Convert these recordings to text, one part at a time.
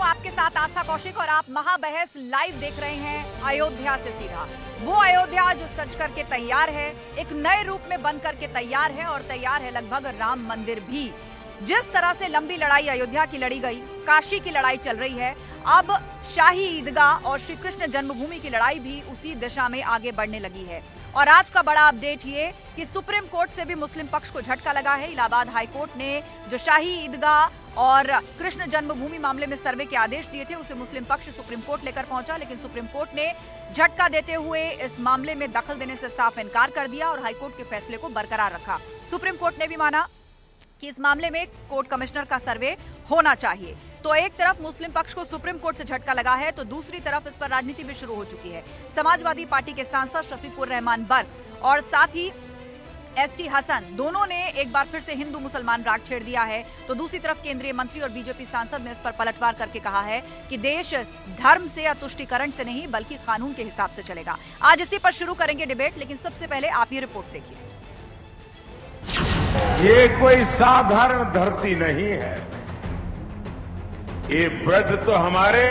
आपके साथ आस्था कौशिक और आप महाबहस लाइव देख रहे हैं अयोध्या से सीधा। वो अयोध्या जो सज करके तैयार है, एक नए रूप में बन करके तैयार है और तैयार है लगभग राम मंदिर भी। जिस तरह से लंबी लड़ाई अयोध्या की लड़ी गई, काशी की लड़ाई चल रही है, अब शाही ईदगाह और श्री कृष्ण जन्मभूमि की लड़ाई भी उसी दिशा में आगे बढ़ने लगी है। और आज का बड़ा अपडेट ये कि सुप्रीम कोर्ट से भी मुस्लिम पक्ष को झटका लगा है। इलाहाबाद हाई कोर्ट ने जो शाही ईदगाह और कृष्ण जन्मभूमि मामले में सर्वे के आदेश दिए थे, उसे मुस्लिम पक्ष सुप्रीम कोर्ट लेकर पहुंचा, लेकिन सुप्रीम कोर्ट ने झटका देते हुए इस मामले में दखल देने से साफ इनकार कर दिया और हाईकोर्ट के फैसले को बरकरार रखा। सुप्रीम कोर्ट ने भी माना कि इस मामले में कोर्ट कमिश्नर का सर्वे होना चाहिए। तो एक तरफ मुस्लिम पक्ष को सुप्रीम कोर्ट से झटका लगा है, तो दूसरी तरफ इस पर राजनीति भी शुरू हो चुकी है। समाजवादी पार्टी के सांसद शफीकुर रहमान बर्क और साथ ही एसटी हसन दोनों ने एक बार फिर से हिंदू मुसलमान राग छेड़ दिया है। तो दूसरी तरफ केंद्रीय मंत्री और बीजेपी सांसद ने इस पर पलटवार करके कहा है कि देश धर्म से या तुष्टीकरण से नहीं बल्कि कानून के हिसाब से चलेगा। आज इसी पर शुरू करेंगे डिबेट, लेकिन सबसे पहले आप ये रिपोर्ट देखिए। ये कोई साधारण धरती नहीं है, ये ब्रज तो हमारे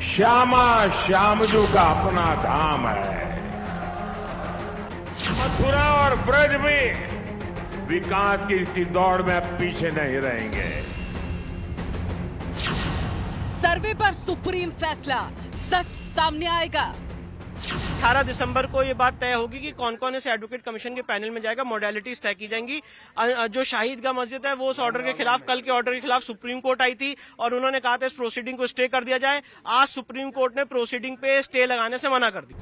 श्यामा श्यामजू का अपना धाम है। मथुरा और ब्रज भी विकास की इस दौड़ में अब पीछे नहीं रहेंगे। सर्वे पर सुप्रीम फैसला, सच सामने आएगा। 18 दिसंबर को ये बात तय होगी कि कौन कौन इस एडवोकेट कमीशन के पैनल में जाएगा, मॉडलिटीज तय की जाएंगी। जो शाही ईदगाह मस्जिद है वो उस ऑर्डर के खिलाफ, कल के ऑर्डर के खिलाफ सुप्रीम कोर्ट आई थी और उन्होंने कहा था इस प्रोसीडिंग को स्टे कर दिया जाए। आज सुप्रीम कोर्ट ने प्रोसीडिंग पे स्टे लगाने से मना कर दी।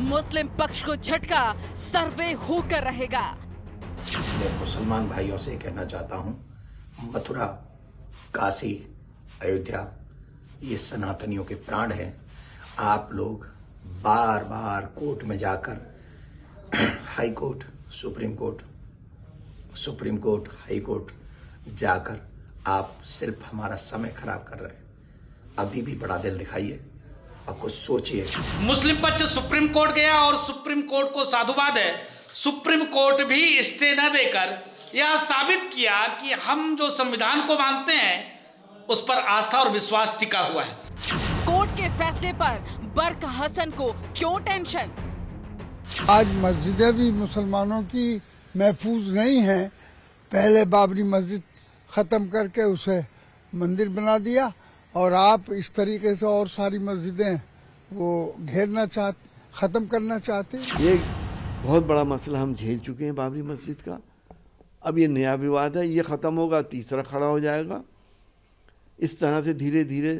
मुस्लिम पक्ष को झटका, सर्वे होकर रहेगा। मैं मुसलमान भाइयों से कहना चाहता हूं, मथुरा, काशी, अयोध्या ये सनातनियों के प्राण हैं। आप लोग बार बार कोर्ट में जाकर high court, supreme court, high court जाकर आप सिर्फ हमारा समय खराब कर रहे हैं। अभी भी बड़ा दिल दिखाइए और कुछ सोचिए। मुस्लिम पक्ष सुप्रीम कोर्ट गया और सुप्रीम कोर्ट को साधुवाद है। सुप्रीम कोर्ट भी स्टे न देकर यह साबित किया कि हम जो संविधान को मानते हैं उस पर आस्था और विश्वास टिका हुआ है। कोर्ट के फैसले पर बर्क हसन को क्यों टेंशन? आज मस्जिदें भी मुसलमानों की महफूज नहीं हैं। पहले बाबरी मस्जिद खत्म करके उसे मंदिर बना दिया और आप इस तरीके से और सारी मस्जिदें वो खत्म करना चाहते हैं। ये बहुत बड़ा मसला हम झेल चुके हैं बाबरी मस्जिद का। अब ये नया विवाद है, ये खत्म होगा, तीसरा खड़ा हो जाएगा। इस तरह से धीरे धीरे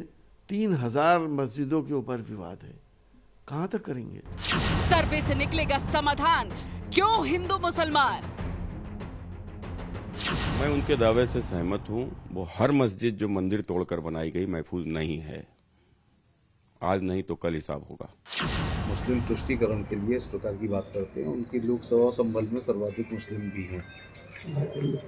3000 मस्जिदों के ऊपर विवाद है, कहां तक करेंगे? सर्वे से निकलेगा समाधान, क्यों हिंदू मुसलमान? मैं उनके दावे से सहमत हूं। वो हर मस्जिद जो मंदिर तोड़कर बनाई गई महफूज नहीं है। आज नहीं तो कल हिसाब होगा। मुस्लिम तुष्टीकरण के लिए इस प्रकार की बात करते हैं। उनकी लोकसभा संबल में सर्वाधिक मुस्लिम भी हैं।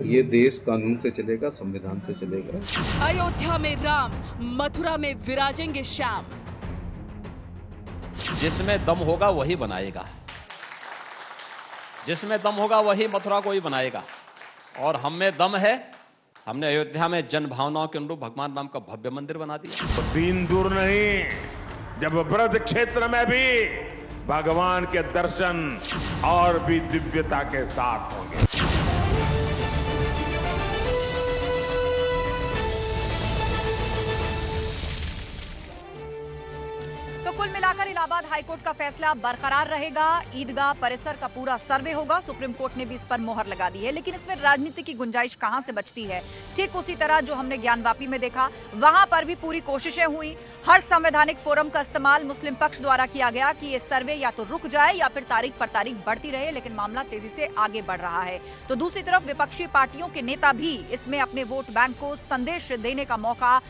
ये देश कानून से चलेगा, संविधान से चलेगा। अयोध्या में राम, मथुरा में विराजेंगे श्याम। जिसमें दम होगा वही बनाएगा, जिसमें दम होगा वही मथुरा को ही बनाएगा। और हम में दम है। हमने अयोध्या में जन भावनाओं के अनुरूप भगवान राम का भव्य मंदिर बना दिया। तो दिन दूर नहीं, जब ब्रज क्षेत्र में भी भगवान के दर्शन और भी दिव्यता के साथ होंगे। कुल मिलाकर इलाहाबाद हाईकोर्ट का फैसला बरकरार रहेगा। ईदगाह परिसर का पूरा सर्वे होगा। सुप्रीम कोर्ट ने भी इस पर मोहर लगा दी है, लेकिन इसमें राजनीति की गुंजाइश कहां से बचती है? ठीक उसी तरह जो हमने ज्ञानवापी में देखा, वहां पर भी पूरी कोशिशें हुई। हर संवैधानिक फोरम का इस्तेमाल मुस्लिम पक्ष द्वारा किया गया कि ये सर्वे या तो रुक जाए या फिर तारीख पर तारीख बढ़ती रहे, लेकिन मामला तेजी से आगे बढ़ रहा है। तो दूसरी तरफ विपक्षी पार्टियों के नेता भी इसमें अपने वोट बैंक को संदेश देने का मौका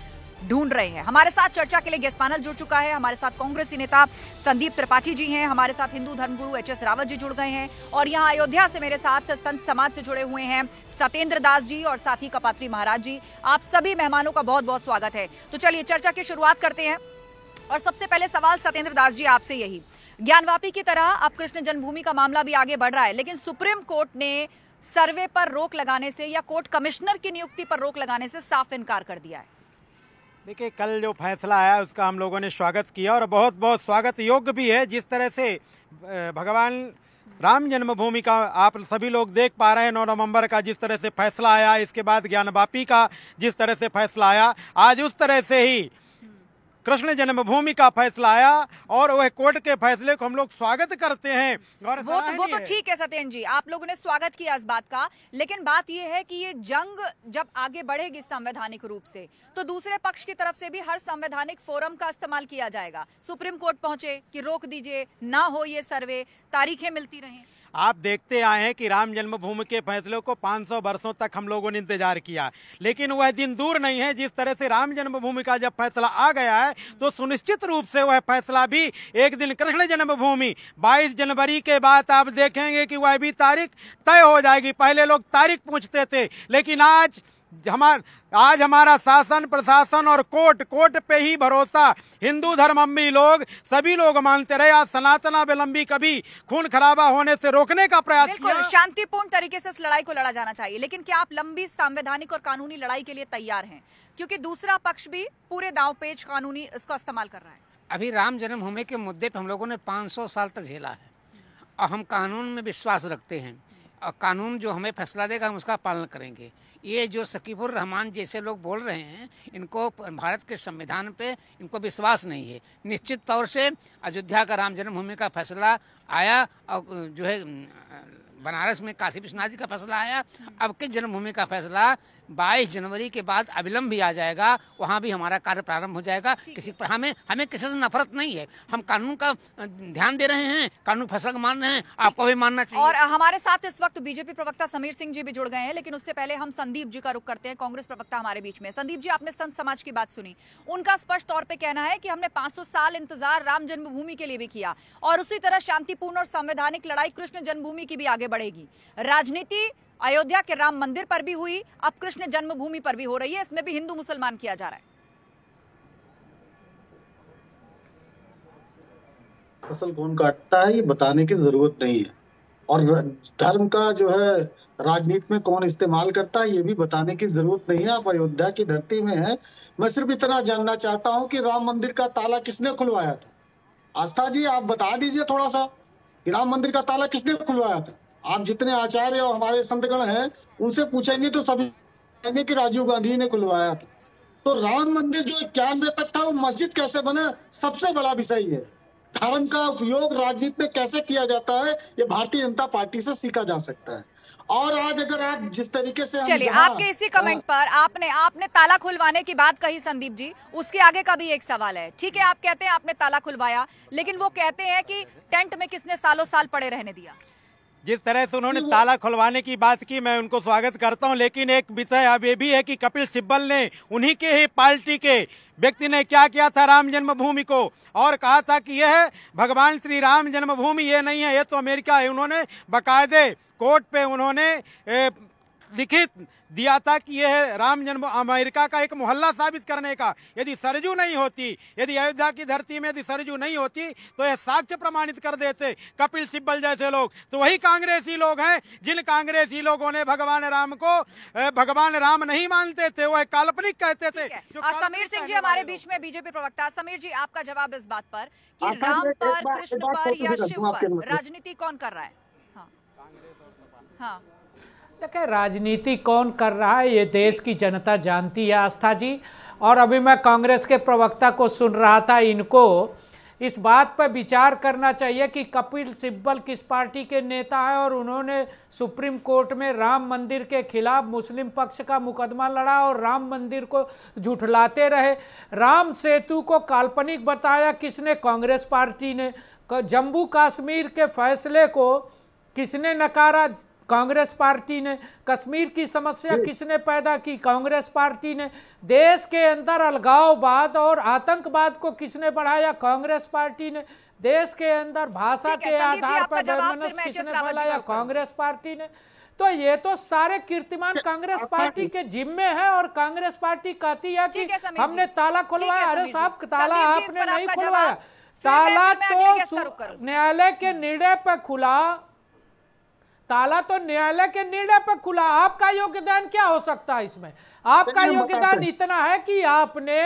ढूंढ रहे हैं। हमारे साथ चर्चा के लिए गेस्ट पैनल जुड़ चुका है। हमारे साथ कांग्रेसी नेता संदीप त्रिपाठी जी हैं, हमारे साथ हिंदू धर्मगुरु एचएस रावत जी जुड़ गए हैं और यहाँ अयोध्या से मेरे साथ संत समाज से जुड़े हुए हैं सत्येंद्र दास जी और साथ ही कपात्री महाराज जी। आप सभी मेहमानों का बहुत बहुत स्वागत है। तो चलिए चर्चा की शुरुआत करते हैं और सबसे पहले सवाल सत्येंद्र दास जी आपसे यही, ज्ञानवापी की तरह अब कृष्ण जन्मभूमि का मामला भी आगे बढ़ रहा है, लेकिन सुप्रीम कोर्ट ने सर्वे पर रोक लगाने से या कोर्ट कमिश्नर की नियुक्ति पर रोक लगाने से साफ इनकार कर दिया है। देखिए, कल जो फैसला आया उसका हम लोगों ने स्वागत किया और बहुत बहुत स्वागत योग्य भी है। जिस तरह से भगवान राम जन्मभूमि का आप सभी लोग देख पा रहे हैं, 9 नवंबर का जिस तरह से फैसला आया, इसके बाद ज्ञानवापी का जिस तरह से फैसला आया, आज उस तरह से ही कृष्ण जन्मभूमि का फैसला आया और वह कोर्ट के फैसले को हम लोग स्वागत करते हैं। और वो तो ठीक है सत्येंद्र जी, आप लोगों ने स्वागत किया इस बात का, लेकिन बात यह है कि ये जंग जब आगे बढ़ेगी संवैधानिक रूप से, तो दूसरे पक्ष की तरफ से भी हर संवैधानिक फोरम का इस्तेमाल किया जाएगा। सुप्रीम कोर्ट पहुंचे कि रोक दीजिए, ना हो ये सर्वे, तारीखें मिलती रहें। आप देखते आए हैं कि राम जन्मभूमि के फैसले को 500 वर्षों तक हम लोगों ने इंतजार किया, लेकिन वह दिन दूर नहीं है। जिस तरह से राम जन्मभूमि का जब फैसला आ गया है तो सुनिश्चित रूप से वह फैसला भी एक दिन कृष्ण जन्मभूमि 22 जनवरी के बाद आप देखेंगे कि वह भी तारीख तय हो जाएगी। पहले लोग तारीख पूछते थे, लेकिन आज हमारा शासन प्रशासन और कोर्ट पे ही भरोसा हिंदू धर्मावलंबी लोग सभी लोग मानते रहे। आज सनातनावलंबी कभी खून खराबा होने से रोकने का प्रयास किया। शांतिपूर्ण तरीके से इस लड़ाई को लड़ा जाना चाहिए, लेकिन क्या आप लंबी संवैधानिक और कानूनी लड़ाई के लिए तैयार हैं? क्योंकि दूसरा पक्ष भी पूरे दांवपेच कानूनी इसका इस्तेमाल कर रहा है। अभी राम जन्मभूमि के मुद्दे पर हम लोगों ने 500 साल तक झेला है और हम कानून में विश्वास रखते हैं और कानून जो हमें फैसला देगा हम उसका पालन करेंगे। ये जो सकीबुर रहमान जैसे लोग बोल रहे हैं, इनको भारत के संविधान पे इनको विश्वास नहीं है। निश्चित तौर से अयोध्या का राम जन्मभूमि का फैसला आया और जो है बनारस में काशी विश्वनाथ जी का फैसला आया, अब की जन्मभूमि का फैसला 22 जनवरी के बाद अविलंब भी आ जाएगा, वहाँ भी हमारा कार्य प्रारंभ हो जाएगा। किसी पर हमें किसी से नफरत नहीं है, हम कानून का ध्यान दे रहे हैं, कानून फैसला मान रहे हैं, आपको भी मानना चाहिए। और हमारे साथ इस वक्त बीजेपी प्रवक्ता समीर सिंह जी भी जुड़ गए हैं, लेकिन उससे पहले हम संदीप जी का रुख करते हैं, कांग्रेस प्रवक्ता हमारे बीच में। संदीप जी, आपने संत समाज की बात सुनी, उनका स्पष्ट तौर पर कहना है कि हमने 500 साल इंतजार राम जन्मभूमि के लिए भी किया और उसी तरह शांतिपूर्ण और संवैधानिक लड़ाई कृष्ण जन्मभूमि की भी आगे बढ़ेगी। राजनीति अयोध्या के राम मंदिर पर भी हुई, अब कृष्ण जन्मभूमि पर भी हो रही है, इसमें भी हिंदू मुसलमान किया जा रहा है। फसल कौन काटता है ये बताने की जरूरत नहीं है, और धर्म का जो है राजनीति में कौन इस्तेमाल करता है ये भी बताने की जरूरत नहीं है। आप अयोध्या की धरती में है। मैं सिर्फ इतना जानना चाहता हूं कि राम मंदिर का ताला किसने खुलवाया था? आस्था जी, आप बता दीजिए थोड़ा सा कि राम मंदिर का ताला किसने खुलवाया था। आप जितने आचार्य और हमारे संतगण हैं उनसे पूछेंगे तो सभी कहेंगे कि राजीव गांधी ने खुलवाया था। तो राम मंदिर जो 91 तक था वो मस्जिद कैसे बना, सबसे बड़ा विषय है। धर्म का उपयोग राजनीति में कैसे किया जाता है ये भारतीय जनता पार्टी से सीखा जा सकता है। और आज अगर आप जिस तरीके से चलिए, आपके इसी कमेंट पर आपने ताला खुलवाने की बात कही संदीप जी, उसके आगे का भी एक सवाल है। ठीक है, आप कहते हैं आपने ताला खुलवाया, लेकिन वो कहते हैं कि टेंट में किसने सालों साल पड़े रहने दिया। जिस तरह से उन्होंने ताला खुलवाने की बात की, मैं उनको स्वागत करता हूं, लेकिन एक विषय अब ये भी है कि कपिल सिब्बल ने, उन्हीं के ही पार्टी के व्यक्ति ने क्या किया था राम जन्मभूमि को, और कहा था कि यह भगवान श्री राम जन्मभूमि ये नहीं है, ये तो अमेरिका है। उन्होंने बाकायदे कोर्ट पे उन्होंने लिखित दिया था कि यह राम जन्म अमेरिका का एक मोहल्ला साबित करने का। यदि सरजू नहीं होती, यदि अयोध्या की धरती में यदि सरजू नहीं होती तो यह साक्ष्य प्रमाणित कर देते कपिल सिब्बल जैसे लोग। तो वही कांग्रेसी लोग हैं जिन कांग्रेसी लोगों ने भगवान राम को भगवान राम नहीं मानते थे, वह काल्पनिक कहते थे। समीर सिंह जी हमारे बीच में, बीजेपी प्रवक्ता। समीर जी, आपका जवाब इस बात पर कि राम पर, कृष्ण पर या शिव पर राजनीति कौन कर रहा है? हाँ, देखिए, राजनीति कौन कर रहा है ये देश की जनता जानती है आस्था जी। और अभी मैं कांग्रेस के प्रवक्ता को सुन रहा था, इनको इस बात पर विचार करना चाहिए कि कपिल सिब्बल किस पार्टी के नेता है और उन्होंने सुप्रीम कोर्ट में राम मंदिर के खिलाफ मुस्लिम पक्ष का मुकदमा लड़ा और राम मंदिर को झुठलाते रहे। राम सेतु को काल्पनिक बताया किसने? कांग्रेस पार्टी ने। जम्मू कश्मीर के फैसले को किसने नकारा? कांग्रेस पार्टी ने। कश्मीर की समस्या किसने पैदा की? कांग्रेस पार्टी ने। देश के अंदर अलगाववाद और आतंकवाद को किसने बढ़ाया? कांग्रेस पार्टी ने। देश के अंदर भाषा के आधार पर वैमनस्य किसने फैलाया? कांग्रेस पार्टी ने। तो ये तो सारे कीर्तिमान कांग्रेस पार्टी के जिम्मे है और कांग्रेस पार्टी कहती है कि हमने ताला खुलवाया। अरे साहब, ताला आपने नहीं खुलवाया, ताला तो न्यायालय के निर्णय पर खुला। ताला तो न्यायालय के निर्णय पर खुला। आपका योगदान क्या हो सकता है इसमें? आपका योगदान इतना है कि आपने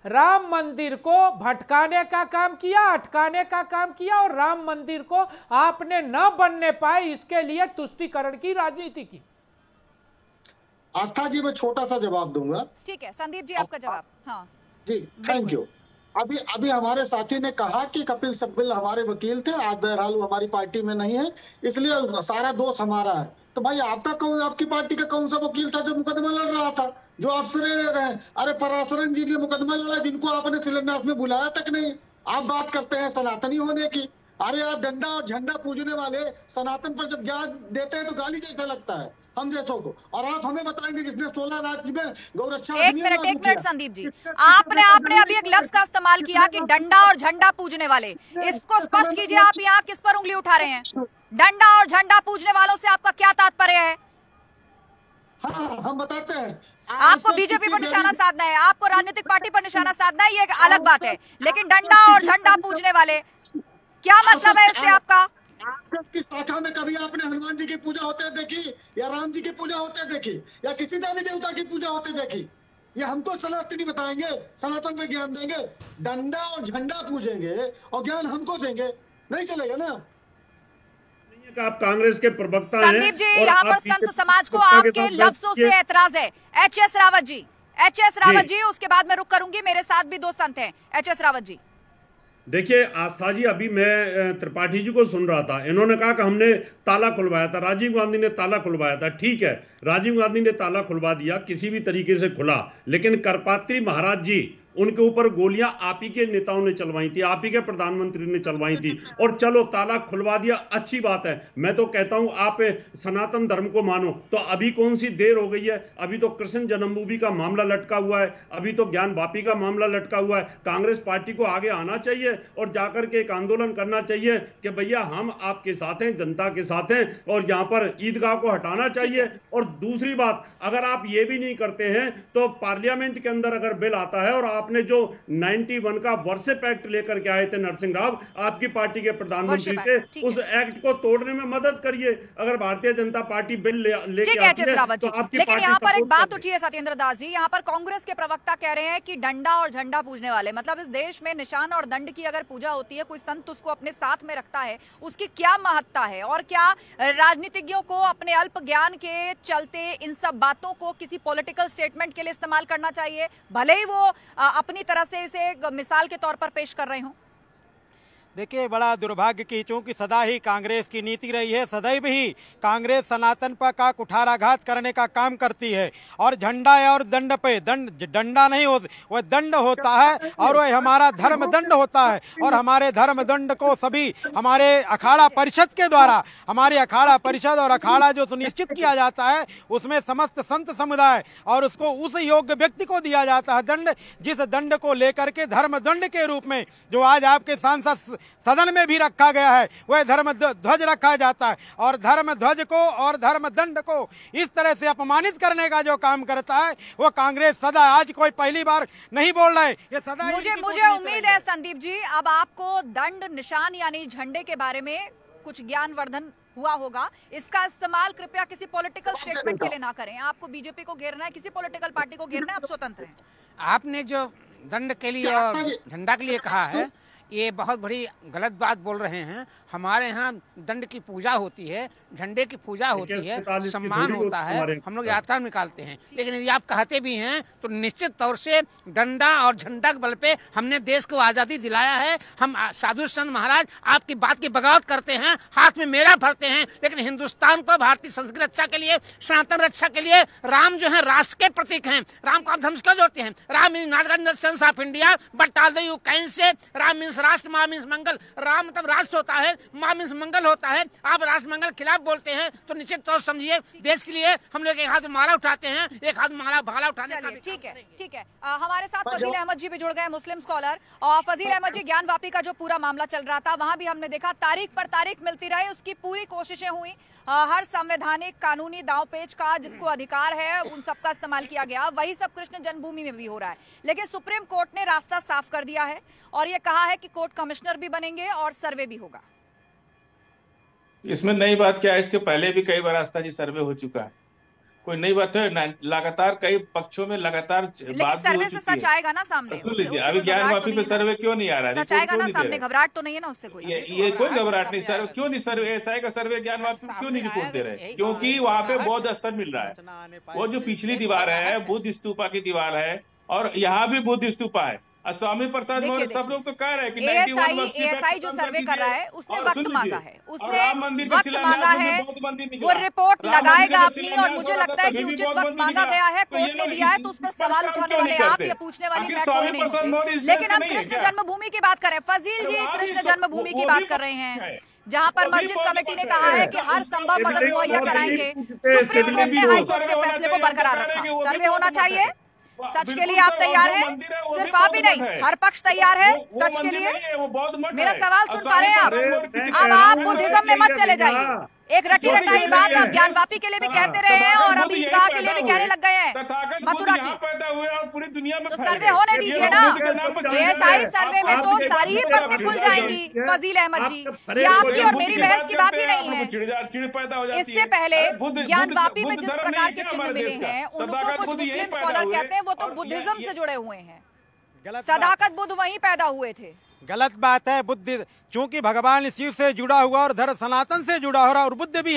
राम मंदिर को भटकाने का काम किया, अटकाने का काम किया, और राम मंदिर को आपने न बनने पाए इसके लिए तुष्टीकरण की राजनीति की। आस्था जी, मैं छोटा सा जवाब दूंगा। ठीक है संदीप जी, आपका जवाब। हाँ जी, थैंक यू। अभी हमारे साथी ने कहा कि कपिल सिब्बल हमारे वकील थे, आज बहरहाल वो हमारी पार्टी में नहीं है, इसलिए सारा दोष हमारा है। तो भाई आपकी पार्टी का कौन सा वकील था जो मुकदमा लड़ रहा था, जो आप सिरे ले रहे हैं? अरे पराशरन जी ने मुकदमा लड़ा, जिनको आपने शिलान्यास में बुलाया तक नहीं। आप बात करते हैं सनातनी होने की। अरे आप डंडा और झंडा पूजने वाले सनातन पर जब ज्ञान देते हैं तो गाली जैसा लगता है हम जैसों को। और आप हमें बताएंगे जिसने 16 राज्य में गौरक्षा। एक मिनट संदीप जी, आपने अभी एक लफ्ज का इस्तेमाल किया कि डंडा और झंडा पूजने वाले। इसको स्पष्ट कीजिए, आप यहाँ किस पर उंगली उठा रहे हैं? डंडा और झंडा पूजने वालों से आपका क्या तात्पर्य है? हाँ, हम बताते हैं। आपको बीजेपी पर निशाना साधना है, आपको राजनीतिक पार्टी पर निशाना साधना है, ये एक अलग बात है। लेकिन डंडा और झंडा पूजने वाले, क्या मतलब है इससे आपका? की शाखा में कभी आपने हनुमान जी की पूजा होते देखी, या राम जी की पूजा होते देखी, या किसी देवी देवता की पूजा होते देखी? ये हमको सनातनी बताएंगे, सनातन में ज्ञान देंगे। डंडा और झंडा पूजेंगे और ज्ञान हमको देंगे, नहीं चलेगा ना। आप कांग्रेस के प्रवक्ता हैं। संदीप जी, यहाँ पर संत समाज को आपके लफ्जों से एतराज है। एच.एस. रावत जी, उसके बाद मैं रुक करूंगी, मेरे साथ भी दो संत हैं। एच.एस. रावत जी, देखिए आस्था जी, अभी मैं त्रिपाठी जी को सुन रहा था, इन्होंने कहा कि हमने ताला खुलवाया था, राजीव गांधी ने ताला खुलवाया था। ठीक है, राजीव गांधी ने ताला खुलवा दिया, किसी भी तरीके से खुला, लेकिन करपात्री महाराज जी, उनके ऊपर गोलियां आप ही के नेताओं ने चलवाई थी, आप ही के प्रधानमंत्री ने चलवाई थी। और चलो ताला खुलवा दिया, अच्छी बात है। मैं तो कहता हूं आप सनातन धर्म को मानो। तो अभी कौन सी देर हो गई है? अभी तो कृष्ण जन्मभूमि का मामला लटका हुआ है, अभी तो ज्ञान वापी का मामला लटका हुआ है। कांग्रेस पार्टी को आगे आना चाहिए और जाकर के एक आंदोलन करना चाहिए कि भैया हम आपके साथ हैं, जनता के साथ हैं, और यहाँ पर ईदगाह को हटाना चाहिए। और दूसरी बात, अगर आप ये भी नहीं करते हैं तो पार्लियामेंट के अंदर अगर बिल आता है, और आपने जो 91 का वर्शिप एक्ट लेकर के आए थे नरसिंह राव, आपकी पार्टी के प्रधानमंत्री थे, उस एक्ट को तोड़ने में मदद करिए। अगर भारतीय जनता पार्टी बिल लेके आती है तो आपकी। लेकिन यहाँ पर एक बात उठी है सत्येंद्र दास जी, यहाँ पर कांग्रेस के प्रवक्ता कह रहे हैं कि डंडा और झंडा पूजने वाले, मतलब इस देश में निशान और दंड की अगर पूजा होती है, कोई संत उसको अपने साथ में रखता है, उसकी क्या महत्ता है? और क्या राजनीतिज्ञों को अपने अल्प ज्ञान के चलते इन सब बातों को किसी पॉलिटिकल स्टेटमेंट के लिए इस्तेमाल करना चाहिए, भले ही वो अपनी तरह से इसे एक मिसाल के तौर पर पेश कर रहे हो? देखिए, बड़ा दुर्भाग्य की चूंकि सदा ही कांग्रेस की नीति रही है, सदैव ही कांग्रेस सनातन पर का कुठाराघात करने का काम करती है। और झंडा और दंड पे डंडा नहीं हो, वह दंड होता है, और वह हमारा धर्म दंड होता है। और हमारे धर्म दंड को सभी हमारे अखाड़ा परिषद के द्वारा, हमारी अखाड़ा परिषद और अखाड़ा जो सुनिश्चित किया जाता है, उसमें समस्त संत समुदाय और उसको उस योग्य व्यक्ति को दिया जाता है दंड, जिस दंड को लेकर के धर्म दंड के रूप में जो आज आपके सांसद सदन में भी रखा गया है, वह धर्म ध्वज रखा जाता है। और धर्म ध्वज को और धर्म दंड को इस तरह से अपमानित करने का जो काम करता है, वो कांग्रेस सदा, आज कोई पहली बार नहीं बोल रहे, ये सदा। मुझे उम्मीद है संदीप जी, अब आपको दंड, निशान यानी झंडे के बारे में कुछ ज्ञानवर्धन हुआ होगा। इसका इस्तेमाल कृपया किसी पॉलिटिकल स्टेटमेंट के लिए ना करें। आपको बीजेपी को घेरना है, किसी पॉलिटिकल पार्टी को घेरना है, आप स्वतंत्र हैं। आपने जो दंड के लिए और झंडा के लिए कहा है, ये बहुत बड़ी गलत बात बोल रहे हैं। हमारे यहाँ दंड की पूजा होती है, झंडे की पूजा होती है, सम्मान होता है, हम लोग यात्रा निकालते हैं। लेकिन यदि आप कहते भी हैं तो निश्चित तौर से डंडा और झंडा के बल पे हमने देश को आज़ादी दिलाया है। हम साधु संत महाराज आपकी बात की बगावत करते हैं, हाथ में मेरा भरते हैं, लेकिन हिंदुस्तान को भारतीय संस्कृति रक्षा के लिए, सनातन रक्षा के लिए राम जो है राष्ट्र के प्रतीक हैं। राम को आप धर्म से क्यों जोड़ते हैं? Ram is not the sense of India but all the you can say Ram means राष्ट्र, माँ मीन्स मंगल। राम मतलब राष्ट्र होता है, माँ मीन्स मंगल होता है। आप राष्ट्र मंगल खिलाफ बोलते हैं तो निश्चित तौर समझिए देश के लिए हम लोग एक हाथ में माला उठाते हैं, एक हाथ में भाला उठाने का। ठीक है। हमारे साथ फजील अहमद जी भी जुड़ गए, मुस्लिम स्कॉलर। और फजील अहमद जी, ज्ञान वापी का जो पूरा मामला चल रहा था, वहां भी हमने देखा तारीख पर तारीख मिलती रही, उसकी पूरी कोशिशें हुई, हर संवैधानिक कानूनी दांवपेच का जिसको अधिकार है उन सबका इस्तेमाल किया गया। वही सब कृष्ण जन्मभूमि में भी हो रहा है। लेकिन सुप्रीम कोर्ट ने रास्ता साफ कर दिया है और ये कहा है कि कोर्ट कमिश्नर भी बनेंगे और सर्वे भी होगा। इसमें नई बात क्या है? इसके पहले भी कई बार आस्था जी सर्वे हो चुका है, कोई नई बात है? लगातार कई पक्षों में लगातार बात भी हो सर्वे से चुकी सच है। आएगा ना सामने। सुन लीजिए, अभी ज्ञान वापी पे सर्वे क्यों नहीं आ रहा है? सच आएगा ना सामने, घबराहट तो नहीं है ना उससे कोई? ये कोई घबराहट नहीं। सर्वे क्यों नहीं? सर्वे एसआई का सर्वे ज्ञान वापी में क्यों नहीं रिपोर्ट दे रहे? क्योंकि वहां पे बौद्ध स्तर मिल रहा है। वो जो पिछली दीवार है बुद्ध स्तूपा की दीवार है, और यहाँ भी बुद्ध स्तूपा है। स्वामी प्रसाद मौर्य सब लोग तो कह रहे हैं कि एएसआई जो सर्वे कर रहा है उसने वक्त मांगा है, उसने वक्त मांगा है, वो रिपोर्ट लगाएगा अपनी, और मुझे लगता है कि उचित वक्त मांगा गया है, कोर्ट ने दिया है, तो उस पर सवाल उठाने वाले आप या पूछने वाली मैं कोई नहीं। लेकिन हम कृष्ण जन्मभूमि की बात करें, फजील जी कृष्ण जन्मभूमि की बात कर रहे हैं, जहां पर मस्जिद कमेटी ने कहा है कि हर संभव मदद मुहैया कराएंगे। सुप्रीम कोर्ट ने हाईकोर्ट के फैसले को बरकरार रखा। सर्वे होना चाहिए, सच के लिए आप तैयार हैं? सिर्फ आप ही नहीं, हर पक्ष तैयार है सच के लिए। मेरा सवाल सुन पा रहे हैं आप? अब आप बुद्धिज्म में मत चले जाइए। एक रटी रटाई बात आप ज्ञानवापी के लिए भी कहते रहे हैं और अभी ईदगाह के लिए भी कहने लग गए हैं मथुरा की। पूरी दुनिया में तो सर्वे होने दीजिए ना। एएसआई सर्वे में तो सारी ही परतें खुल जाएंगी। फजील अहमद जी, ये आपकी और मेरी बहस की बात ही नहीं है। इससे पहले ज्ञानवापी में जिस प्रकार के चिन्ह मिले हैं उनको कुछ मुस्लिम स्कॉलर कहते हैं वो तो बुद्धिज्म से जुड़े हुए हैं। सदाकत बुद्ध वहीं पैदा हुए थे। गलत बात है। बुद्ध चूंकि भगवान शिव से जुड़ा हुआ और धर्म सनातन से जुड़ा हो रहा, और बुद्ध भी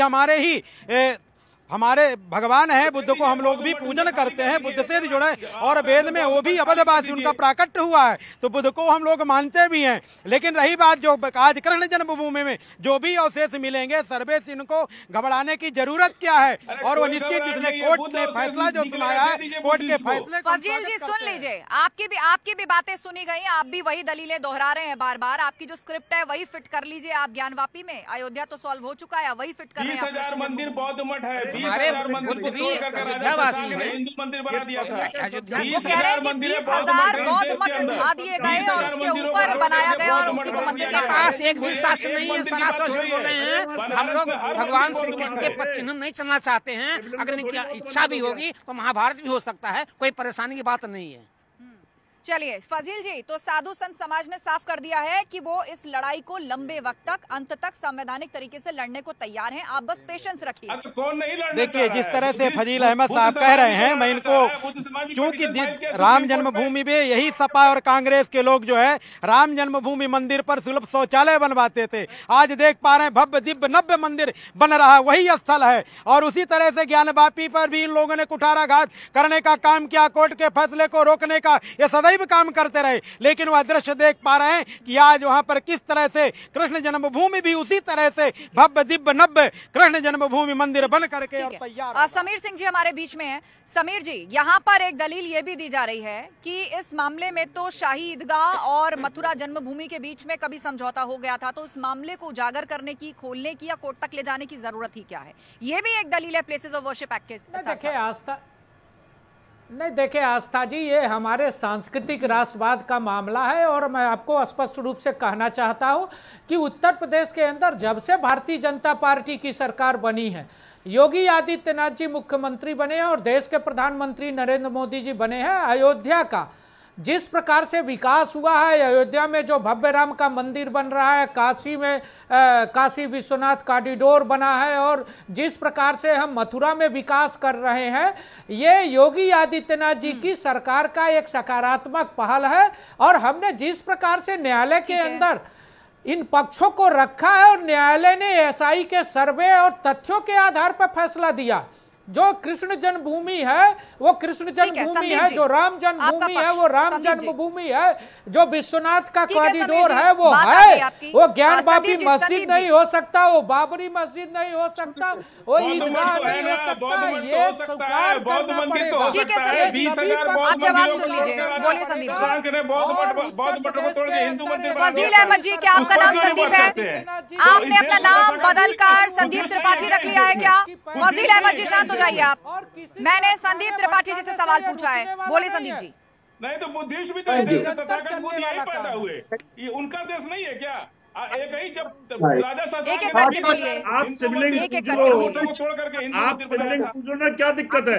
हमारे भगवान है, बुद्ध को हम लोग भी पूजन करते हैं, बुद्ध से भी जुड़े, और वेद में वो भी अवधवासी उनका प्राकट्य हुआ है, तो बुद्ध को हम लोग मानते भी हैं। लेकिन रही बात जो आज कृष्ण जन्मभूमि में जो भी अवशेष मिलेंगे, सर्वे से इनको घबराने की जरूरत क्या है? और वो निश्चित जिसने कोर्ट ने फैसला जो सुनाया है, कोर्ट के फैसले। फजील जी सुन लीजिए, आपकी भी बातें सुनी गई, आप भी वही दलीलें दोहरा रहे हैं बार बार। आपकी जो स्क्रिप्ट है वही फिट कर लीजिए आप ज्ञानवापी में। अयोध्या तो सॉल्व हो चुका है, वही फिट कर रहे हैं। 20,000 मंदिर बौद्ध मठ है, हमारे बुद्ध भी अयोध्यावासी हैं। हिंदू मंदिर बना दिया था। वो कह रहे हैं कि 20,000 बौद्ध मठ ढा दिए गए और उसके ऊपर बनाया गया और उसी को मंदिर के पास एक भी साक्ष्य नहीं है। सरासर झूठ बोल रहे हैं। हम लोग भगवान श्री कृष्ण के पद चिन्ह नहीं चलना चाहते हैं। अगर इनकी इच्छा भी होगी तो महाभारत भी हो सकता है, कोई परेशानी की बात नहीं है। चलिए फजील जी, तो साधु संत समाज ने साफ कर दिया है कि वो इस लड़ाई को लंबे वक्त तक, अंत तक संवैधानिक तरीके से लड़ने को तैयार हैं। आप बस पेशेंस रखिए। तो कौन नहीं लड़ना? देखिए जिस तरह से फजील अहमद साहब कह रहे हैं, मैं इनको, चूंकि राम जन्मभूमि में यही सपा और कांग्रेस के लोग जो है राम जन्मभूमि मंदिर पर सुलभ शौचालय बनवाते थे, आज देख पा रहे हैं भव्य दिव्य नव्य मंदिर बन रहा है, वही स्थल है। और उसी तरह से ज्ञानवापी पर भी इन लोगों ने कुठाराघात करने का काम किया, कोर्ट के फैसले को रोकने का ये सदैव काम करते रहे। लेकिन वह दृश्य देख पा रहे हैं कि आज वहां पर किस तरह से कृष्ण जन्मभूमि भी उसी तरह से भव्य दिव्य नव्य कृष्ण जन्मभूमि मंदिर बन करके और तैयार। समीर सिंह जी हमारे बीच में हैं। समीर जी, यहाँ पर एक दलील ये भी दी जा रही है कि इस मामले में तो शाही ईदगाह और मथुरा जन्मभूमि के बीच में कभी समझौता हो गया था, तो इस मामले को उजागर करने की, खोलने की या कोर्ट तक ले जाने की जरूरत ही क्या है? ये भी एक दलील है प्लेसेस ऑफ वर्शिप एक्ट के। देखिए आस्था जी, ये हमारे सांस्कृतिक राष्ट्रवाद का मामला है, और मैं आपको स्पष्ट रूप से कहना चाहता हूं कि उत्तर प्रदेश के अंदर जब से भारतीय जनता पार्टी की सरकार बनी है, योगी आदित्यनाथ जी मुख्यमंत्री बने हैं और देश के प्रधानमंत्री नरेंद्र मोदी जी बने हैं, अयोध्या का जिस प्रकार से विकास हुआ है, अयोध्या में जो भव्य राम का मंदिर बन रहा है, काशी में काशी विश्वनाथ कॉरिडोर बना है, और जिस प्रकार से हम मथुरा में विकास कर रहे हैं, ये योगी आदित्यनाथ जी की सरकार का एक सकारात्मक पहल है। और हमने जिस प्रकार से न्यायालय के अंदर इन पक्षों को रखा है और न्यायालय ने एएसआई के सर्वे और तथ्यों के आधार पर फैसला दिया, जो कृष्ण जन्मभूमि है वो कृष्ण जन्मभूमि है, जो राम जन्मभूमि है वो राम जन्मभूमि है, जो विश्वनाथ का कॉरिडोर है वो है। वो ज्ञानवापी मस्जिद नहीं हो सकता, वो बाबरी मस्जिद नहीं हो सकता, वो ईदगाह नहीं हो सकता। ये स्वीकार करना पड़ेगा। ठीक है समीर, आप जवाब सुन लीजिए, बोलिए संदीप। फजील अहमद जी, क्या आपका नाम संदीप है? आपने अपना नाम बदलकर संदीप त्रिपाठी रख लिया है क्या? फजील अहमद जी शांत जाइए आप। मैंने संदीप त्रिपाठी जी से सवाल पूछा है, बोलिए संदीप जी। नहीं तो बुद्धिस्ट भी तो तथागत बुद्ध यही पैदा हुए, ये उनका देश नहीं है क्या? एक ही जब Right. राजा शशांक एक-एक ने करके बोलिए। आप शिवलिंग एक-एक पूज करके लो, बोलिए। को तोड़ करके हिंदू आप मंदिर बनाया शिवलिंग था। पूजो ना, क्या दिक्कत है?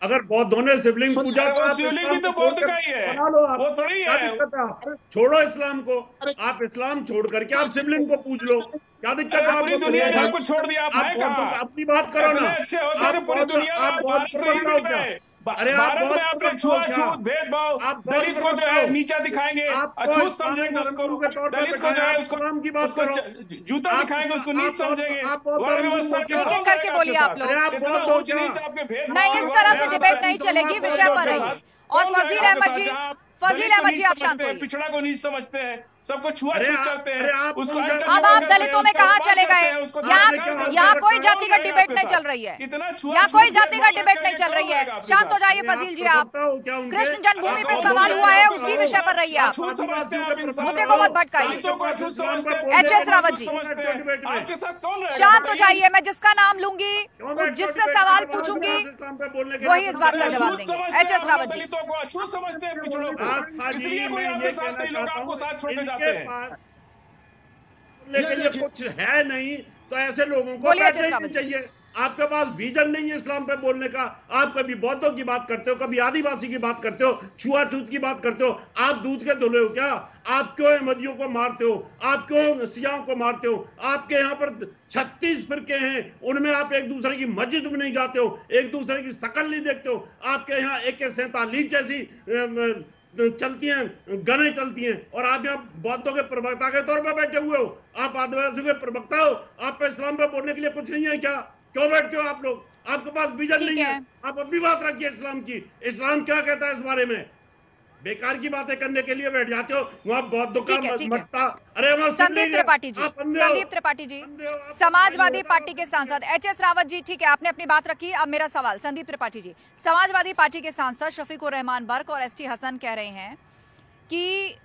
अगर बौद्धों ने शिवलिंग पूजा अरे तो वो आप शिवलिंग इस्लाम भी तो को बौद्ध छोड़कर का ही है, बना लो आप। वो थोड़ी क्या है। दिक्कत है? आप छोड़ो इस्लाम को, आप इस्लाम छोड़ करके आप शिवलिंग को पूज लो, क्या दिक्कत है? अरे पूरी आपको दुनिया ने आप आपको छोड़ दिया, आप हैं बौद्धों कहाँ? का अपनी बात करो ना। इतने अच्छे होते आप हुए पूरी बौद्ध, दुनिया में आप आप बौद्ध भारत से पर ही बताओ मिल क्या? गए। अरे आप भारत में बौद्ध आपने पर बताओ क्या? छुआछूत, भेदभाव, आप बौद्ध दलित पर को जो है बताओ। नीचा दिखाएंगे, आपको अछूत इस्लामी समझेंगे उसको, धर्मगुरु के तौर पर दलित को जो बैठाया, है आप उसको इस्लाम की बात उसको करो। जूता आप दिखाएंगे, उसको नीच आप बौद्ध समझेंगे, धर्मगुरु वर्ण हो व्यवस्था क्या? के एक-एक कौन करके रहेगा बोलिए आपके आप साथ? लोग। अरे आप इतना बौद्ध हो ऊंच क्या? नीच आपके भेदभाव नहीं, और इस वर्ण तरह से व्यवस्था डिबेट है। नहीं चलेगी, आप विषय बौद्ध पर के रहिए। साथ और कौन फजील रहेगा अहमद आपके साथ? जी, जहाँ आप फजील दलित को अहमद नीच जी, आप शांत समझते हैं, होइए। पिछड़ा को नीच समझते हैं, सबको अरे छुआछूत आप करते हैं, अरे आप उसको कौन सा अब आप दलितों में कहाँ चले गए? उसको यहाँ आपने क्या हाल यहाँ कर कोई रखा है? जातिगत डिबेट नहीं चल रही है। इतना यहाँ कोई जातिगत डिबेट नहीं चल रही है। शांत हो जाइए अरे आप फजील जी। आप प्रवक्ता हो क्या उनके? कृष्ण जन्मभूमि पे आप सवाल लोग हुआ है, आप उसी लोग विषय पर रहिए आप। अछूत समझते हैं आप इंसान मुद्दे को मत भटकाइए। दलितों को अछूत समझते हैं, एच एस रावत जी, समझते हैं। आपके साथ कौन रहेगा? शांत हो जाइए। मैं जिसका नाम लूंगी, जिससे सवाल पूछूंगी, वही इस बात का जवाब देंगे। एच एस रावत जी, दलितों को अछूत समझते हैं, पिछड़ों को, आस्था जी, इसलिए कोई मैं आपके ये साथ कहना नहीं, लोग चाहता आपको हूँ, साथ छोड़ के इनके जाते हैं। पास बोलने के लिए कुछ है नहीं, तो ऐसे लोगों को बोलिए बैठना ही एच.एस. नहीं चाहिए। आपके पास विजन नहीं है इस्लाम पे बोलने का। आप कभी बौद्धों की बात करते हो, कभी आदिवासी की बात करते हो, छुआछूत की बात करते हो। आप दूध के धुले हो क्या? आप क्यों अहमदियों को मारते हो? आप क्यों सियाओं को मारते हो? आपके यहाँ पर 36 फिरके हैं, उनमें आप एक दूसरे की मस्जिद में नहीं जाते हो, एक दूसरे की शकल नहीं देखते हो। आपके यहाँ AK-47 जैसी चलती हैं, गनें चलती हैं, और आप यहाँ बौद्धों के प्रवक्ता के तौर पर बैठे हुए हो। आप आदिवासियों के प्रवक्ता हो, आप पे इस्लाम पे बोलने के लिए कुछ नहीं है क्या? क्यों बैठते हो आप लोग? आपके पास विजन नहीं है। आप अपनी बात रखिए इस्लाम की। इस्लाम क्या कहता है इस बारे में? बेकार की बातें करने के लिए बैठ जाते हो। वहाँ बौद्धों का मठता, अरे वहाँ संदीप त्रिपाठी जी, संदीप त्रिपाठी जी, समाजवादी पार्टी के सांसद एच.एस. रावत जी, ठीक है, आपने अपनी बात रखी। अब मेरा सवाल, संदीप त्रिपाठी जी, समाजवादी पार्टी के सांसद शफीकुर रहमान बर्क और एसटी हसन कह रहे हैं कि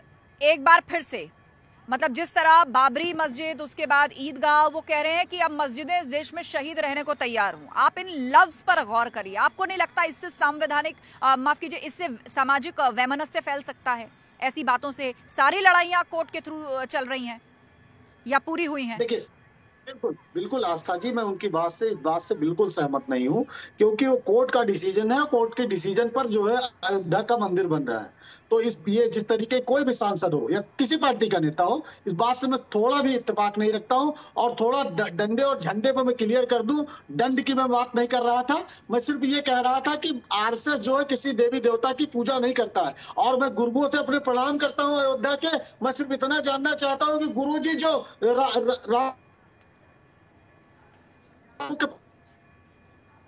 एक बार फिर से, मतलब जिस तरह बाबरी मस्जिद, उसके बाद ईदगाह, वो कह रहे हैं कि अब मस्जिदें इस देश में शहीद रहने को तैयार हूं। आप इन लफ्ज पर गौर करिए। आपको नहीं लगता इससे संवैधानिक, माफ कीजिए, इससे सामाजिक वैमनस्य फैल सकता है? ऐसी बातों से सारी लड़ाइयां कोर्ट के थ्रू चल रही हैं या पूरी हुई हैं? देखिए, बिल्कुल बिल्कुल आस्था जी, मैं उनकी बात से बिल्कुल सहमत नहीं हूँ, क्योंकि वो कोर्ट का डिसीजन है। कोर्ट के डिसीजन पर जो है अयोध्या का मंदिर बन रहा है। तो ये जिस तरीके कोई भी सांसद हो या किसी पार्टी का नेता हो, इस बात से मैं थोड़ा भी इत्तेफाक नहीं रखता हूँ। और थोड़ा डंडे और झंडे पर मैं क्लियर कर दूं, दंड की मैं बात नहीं कर रहा था। मैं सिर्फ ये कह रहा था कि आरएसएस जो है किसी देवी देवता की पूजा नहीं करता है, और मैं गुरुओं से अपने प्रणाम करता हूँ अयोध्या के। मैं सिर्फ इतना जानना चाहता हूँ कि गुरु जी जो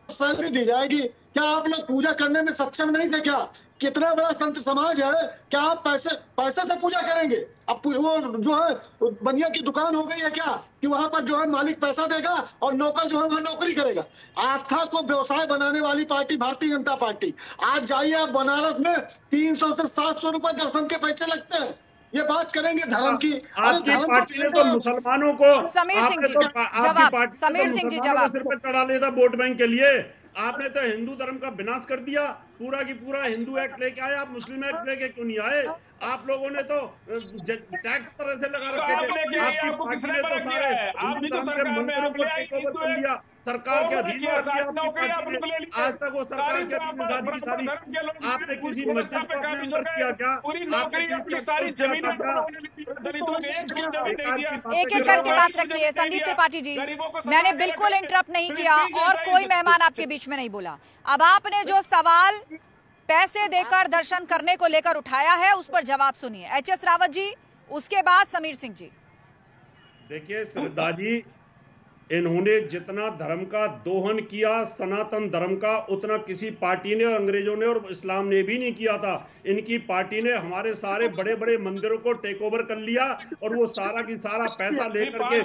सैलरी दी जाएगी, क्या आप लोग पूजा करने में सक्षम नहीं थे क्या? कितना बड़ा संत समाज है, क्या आप पैसे से पूजा करेंगे? अब वो जो है बनिया की दुकान हो गई है क्या, कि वहां पर जो है मालिक पैसा देगा और नौकर जो है वहां नौकरी करेगा? आस्था को व्यवसाय बनाने वाली पार्टी भारतीय जनता पार्टी। आज जाइए आप बनारस में 300 से 700 रुपए दर्शन के पैसे लगते हैं। ये बात करेंगे धर्म की। आपकी पार्टी ने तो मुसलमानों को, समीर सिंह जी, जवाब। समीर सिंह जी, जवाब। सिर पर चढ़ा लिया था वोट बैंक के लिए। आपने तो हिंदू धर्म का विनाश कर दिया। पूरा की पूरा हिंदू एक्ट लेके आए, आप मुस्लिम एक्ट लेके क्यों नहीं आए? आप लोगों ने तो टैक्स तरह से लगा रखे थे। आपको किसने मदद किया है? आप भी तो सरकार में, आप ले आई हिंदू दिया, सरकार के अधीन आज तक वो सरकार के अधीन सारी आपने किसी मस्जिद पे काम किया क्या? पूरी नौकरी अपनी सारी जमीन दलितों को एक फुट जमीन नहीं दिया। एक एक करके बात रखिए संदीप त्रिपाठी जी। मैंने बिल्कुल इंटरप्ट नहीं किया और कोई मेहमान आपके बीच में नहीं बोला। अब आपने जो सवाल पैसे देकर दर्शन करने को लेकर उठाया है, उस पर जवाब सुनिए। एच.एस. रावत जी, उसके बाद समीर सिंह जी। देखिए श्रद्धा जी, इन्होंने जितना धर्म का दोहन किया, सनातन धर्म का, उतना किसी पार्टी ने, अंग्रेजों ने और इस्लाम ने भी नहीं किया था। इनकी पार्टी ने हमारे सारे बड़े बड़े मंदिरों को टेक ओवर कर लिया और वो सारा की सारा पैसा लेकर के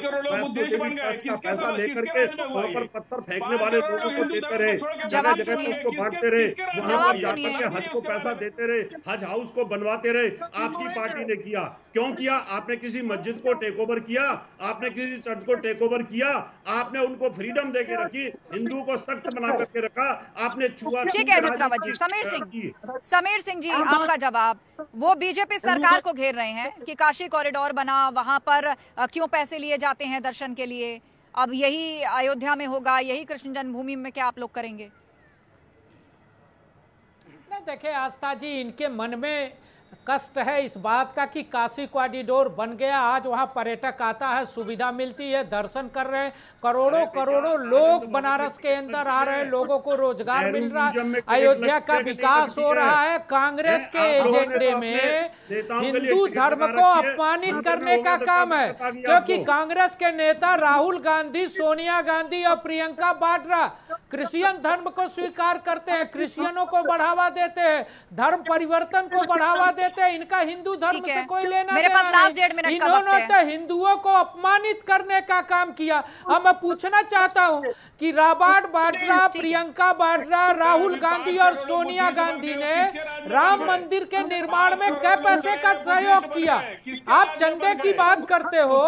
पैसा लेकर के वहां पर पत्थर फेंकने वाले लोगों को देते रहे, जगह जगह उसको बांटते रहे, वहां पर जाकर के हज को पैसा देते रहे, हज हाउस को बनवाते रहे। आपकी पार्टी ने किया। क्यों किया? आपने किसी मस्जिद को टेक ओवर किया? आपने किसी चर्च को टेक ओवर किया? आपने उनको फ्रीडम दे के रखी, हिंदू को सख्त बना करके रखा, आपने छुआ। ठीक है जसरावत जी। समीर सिंह जी, आपका जवाब। वो बीजेपी सरकार को घेर रहे हैं कि काशी कॉरिडोर बना, वहां पर क्यों पैसे लिए जाते हैं दर्शन के लिए, अब यही अयोध्या में होगा, यही कृष्ण जन्मभूमि में क्या आप लोग करेंगे? नहीं देखिए आस्था जी, इनके मन में कष्ट है इस बात का कि काशी कॉरिडोर बन गया, आज वहाँ पर्यटक आता है, सुविधा मिलती है, दर्शन कर रहे हैं, करोड़ों करोड़ों लोग बनारस के अंदर आ रहे हैं, लोगों को रोजगार मिल रहा है, अयोध्या का विकास हो रहा है। कांग्रेस के एजेंडे में हिंदू धर्म को अपमानित करने का काम है, क्योंकि कांग्रेस के नेता राहुल गांधी, सोनिया गांधी और प्रियंका वाड्रा क्रिश्चियन धर्म को स्वीकार करते हैं, क्रिश्चियनों को बढ़ावा देते हैं, धर्म परिवर्तन को बढ़ावा देते हैं। इनका हिंदू धर्म से कोई लेना देना नहीं। इन्होंने तो हिंदुओं को अपमानित करने का काम किया। अब मैं पूछना चाहता हूं कि रॉबर्ट वाड्रा, प्रियंका वाड्रा, राहुल गांधी और सोनिया गांधी ने राम मंदिर के निर्माण में क्या पैसे का सहयोग किया? आप चंदे की बात करते हो,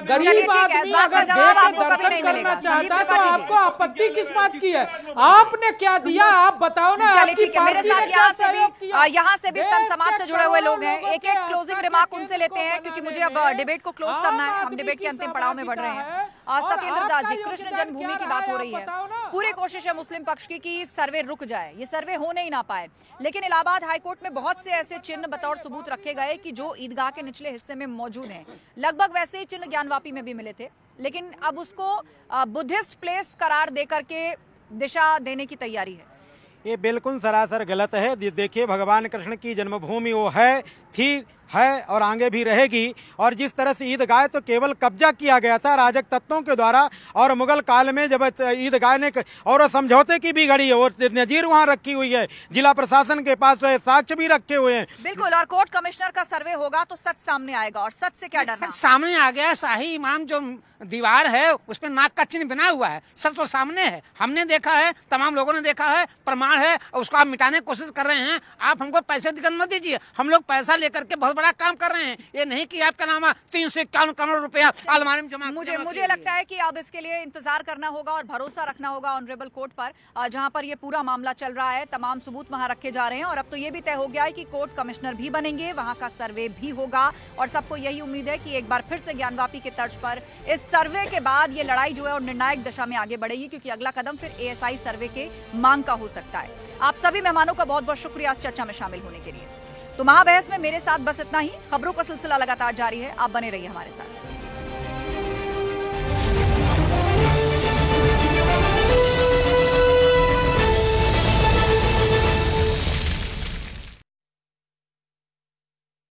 गरीब आदमी अगर दर्शन करना चाहता है तो आपको आपत्ति किस बात की है? आपने क्या दिया आप बताओ ना। ठीक है, मेरे साथ यहाँ से भी संत समाज से जुड़े हुए लोग हैं, एक एक क्लोजिंग रिमार्क उनसे लेते हैं क्योंकि मुझे अब डिबेट को क्लोज करना है, हम डिबेट के अंतिम पड़ाव में बढ़ रहे हैं। सत्येंद्र दास जी, कृष्ण जन्मभूमि की बात हो रही है, पूरी कोशिश है मुस्लिम पक्ष की कि सर्वे रुक जाए, ये सर्वे होने ही ना पाए, लेकिन इलाहाबाद हाईकोर्ट में बहुत से ऐसे चिन्ह बतौर सबूत रखे गए कि जो ईदगाह के निचले हिस्से में मौजूद हैं। लगभग वैसे ही चिन्ह ज्ञानवापी में भी मिले थे, लेकिन अब उसको बुद्धिस्ट प्लेस करार दे करके दिशा देने की तैयारी है। ये बिल्कुल सरासर गलत है। देखिए भगवान कृष्ण की जन्मभूमि वो थी और आगे भी रहेगी। और जिस तरह से ईदगाह तो केवल कब्जा किया गया था राजक तत्वों के द्वारा, और मुगल काल में जब ईदगाह ने और समझौते की भी घड़ी है और नजीर वहाँ रखी हुई है, जिला प्रशासन के पास साक्ष्य भी रखे हुए हैं। बिल्कुल, और कोर्ट कमिश्नर का सर्वे होगा तो सच सामने आएगा, और सच से क्या डरना। सामने आ गया, शाही इमाम जो दीवार है उस पर नाक का चिन्ह बना हुआ है, सच तो सामने है, हमने देखा है, तमाम लोगों ने देखा है, प्रमाण है, उसको आप मिटाने की कोशिश कर रहे हैं। आप हमको पैसे दिक्कत मत दीजिए, हम लोग पैसा लेकर के बहुत बड़ा काम कर रहे हैं। ये नहीं कि आपका नाम 351 करोड़ रुपया अलमारी में जमा। मुझे लगता है कि अब इसके लिए इंतजार करना होगा और भरोसा रखना होगा ऑनरेबल कोर्ट पर, जहां पर ये पूरा मामला चल रहा है, तमाम सबूत वहां रखे जा रहे हैं, और अब तो ये भी तय हो गया है कि कोर्ट कमिश्नर भी बनेंगे, वहां का सर्वे भी होगा, और सबको यही उम्मीद है कि एक बार फिर से ज्ञानवापी के तर्ज पर इस सर्वे के बाद ये लड़ाई जो है और निर्णायक दिशा में आगे बढ़ेगी, क्योंकि अगला कदम फिर ASI सर्वे के मांग का हो सकता है। आप सभी मेहमानों का बहुत बहुत शुक्रिया इस चर्चा में शामिल होने के लिए। तो महाबहस में मेरे साथ बस इतना ही। खबरों का सिलसिला लगातार जारी है, आप बने रहिए हमारे साथ।